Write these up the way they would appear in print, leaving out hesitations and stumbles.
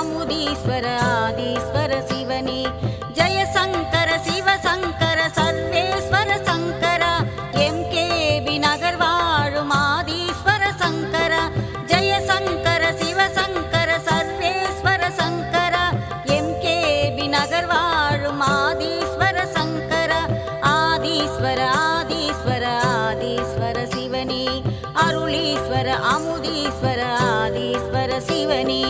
அமுதீஸ்வர ஆதீஸ்வர சிவனே ஜெய சங்கர சிவசங்கர சர்வேஸ்வர சங்கரா எம்கேபி நகர் வாழும் ஆதீஸ்வர சங்கரா ஜெய சங்கர சிவசங்கர சர்வேஸ்வர சங்கரா எம்கேபி நகர் வாழும் ஆதீஸ்வர சங்கரா ஆதீஸ்வர ஆதீஸ்வர ஆதீஸ்வர சிவனே அருளீஸ்வர அமுதீஸ்வர ஆதீஸ்வர சிவனே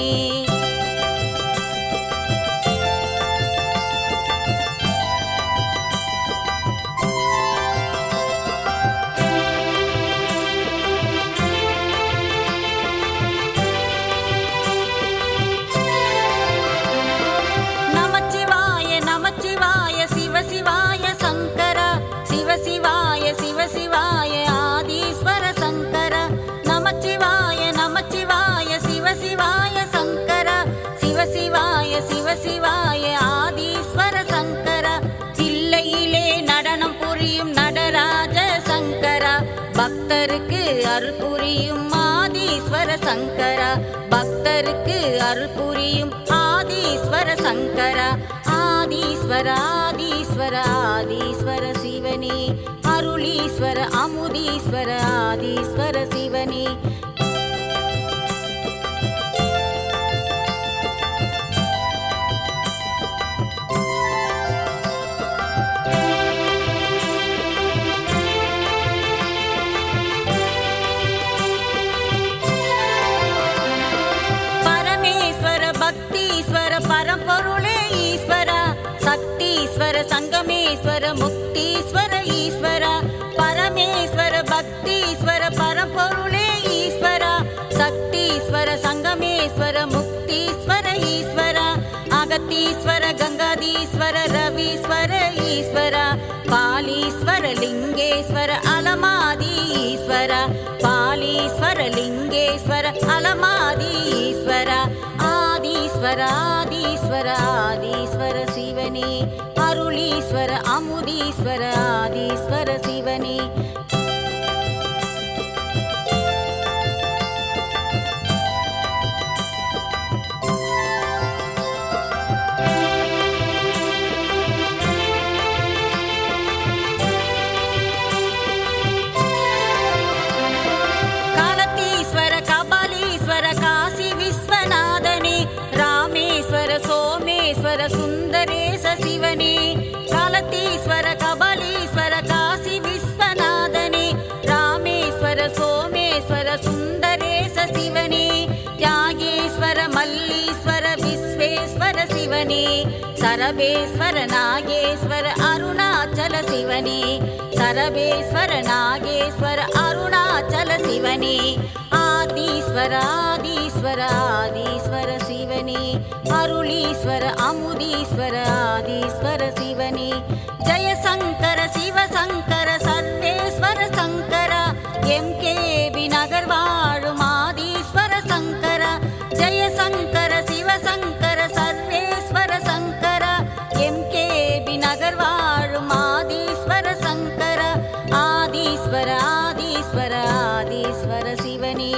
சிவாய சங்கரா சிவசிவாய சிவசிவாய ஆதீஸ்வர சங்கரா நமச்சிவாய நமச்சிவாய சிவசிவாய சங்கரா சிவசிவாய சிவசிவாய ஆதீஸ்வர சங்கரா தில்லையிலே நடனம் புரியும் நடராஜ சங்கரா பக்தருக்கு அருள் புரியும் ஆதீஸ்வர சங்கரா பக்தருக்கு அருள் புரியும் ஆதீஸ்வர சங்கரா ஆதீஸ்வர ஆதீஸ்வர ஆதீஸ்வர சிவனே அருளீஸ்வர அமுதீஸ்வர ஆதீஸ்வர சிவனே பரமேஸ்வர பக்தீஸ்வர பரம்பொருளே ஈஸ்வரா சக்தீஸ்வர சங்கமேஸ்வர முக்தீஸ்வர ஈஸ்வரா பரமேஸ்வர பக்தீஸ்வர பரம்பொருளே ஈஸ்வரா சக்தீஸ்வர சங்கமேஸ்வர முக்தீஸ்வர ஈஸ்வரா அகத்தீஸ்வர கங்காதீஸ்வர ரவீஸ்வர ஈஸ்வரா பாலீஸ்வர லிங்கேஸ்வர அலமாதி ஈஸ்வரா பாலீஸ்வர லிங்கேஸ்வர அலமாதி ஈஸ்வரா ஆதீஸ்வர ஆதீஸ்வர ஆதீஸ்வர சிவனே அருளீஸ்வர அமுதீஸ்வர ஆதீஸ்வர சிவனே காலத்தீஸ்வர கபாலீஸ்வர காசி விஸ்வநாதனே ராமேஸ்வர சோமேஸ்வர சுந்தரேச சிவனே காலத்தீஸ்வர கபாலீஸ்வர காசி விஸ்வநாதனே ராமேஸ்வர சோமேஸ்வர சுந்தரேச சிவனே யாகேஸ்வர மல்லீஸ்வர விஸ்வேஸ்வர சிவனே சரபேஸ்வர நாகேஸ்வர அருணாச்சல சிவனே சரபேஸ்வர நாகேஸ்வர அருணாச்சல சிவனே ஆதீஸ்வர ஆதீஸ்வர ஆதீஸ்வர சிவனே அருளீஸ்வர அமுதீஸ்வர ஆதீஸ்வர சிவனே ஜெய சங்கர சிவசங்கர சர்வேஸ்வர சங்கரா எம்கேபி நகர் வாழும் ஆதீஸ்வர சங்கரா ஜெய சங்கர சிவசங்கர சர்வேஸ்வர சங்கரா எம்கேபி நகர் வாழும் ஆதீஸ்வர சங்கரா ஆதீஸ்வர ஆதீஸ்வர ஆதீஸ்வர சிவனே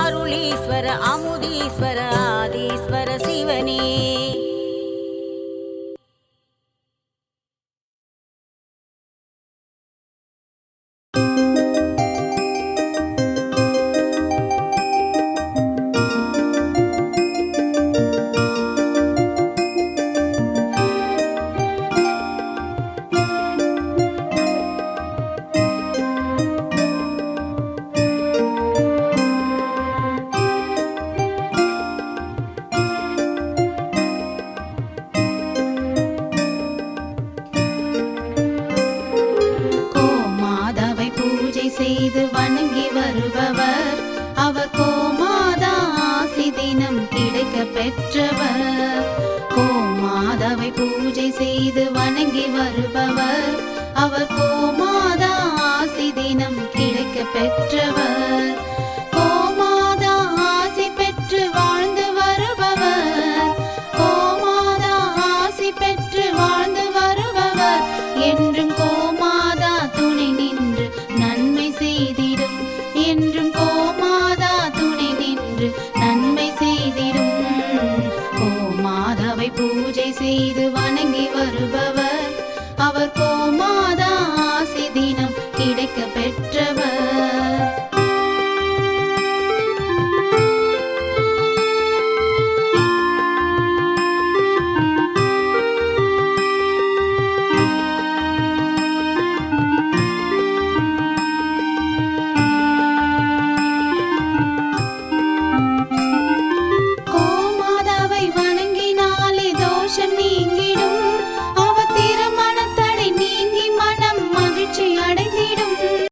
அருளீஸ்வர அமுதீஸ்வர ஆதீஸ்வர சிவனே செய்து வணங்கி வருபவர் அவர் கோமாதா ஆசி தினம் கிடைக்க பெற்றவர் கோமாதாவை பூஜை செய்து வணங்கி வருபவர் அவர் கோமாதா ஆசி தினம் கிடைக்க பெற்றவர் கோமாதா ஆசி பெற்று வாழ்ந்து வருபவர் கோமாதா ஆசி பெற்று வாழ்ந்து வருபவர் என்றும் கோமாதா துணை நின்று நன்மை செய்திடும் என்றும் கோமாதா துணை நின்று நன்மை செய்திடும் செய்து வணங்கி வருபவர் அவர் கோமாதா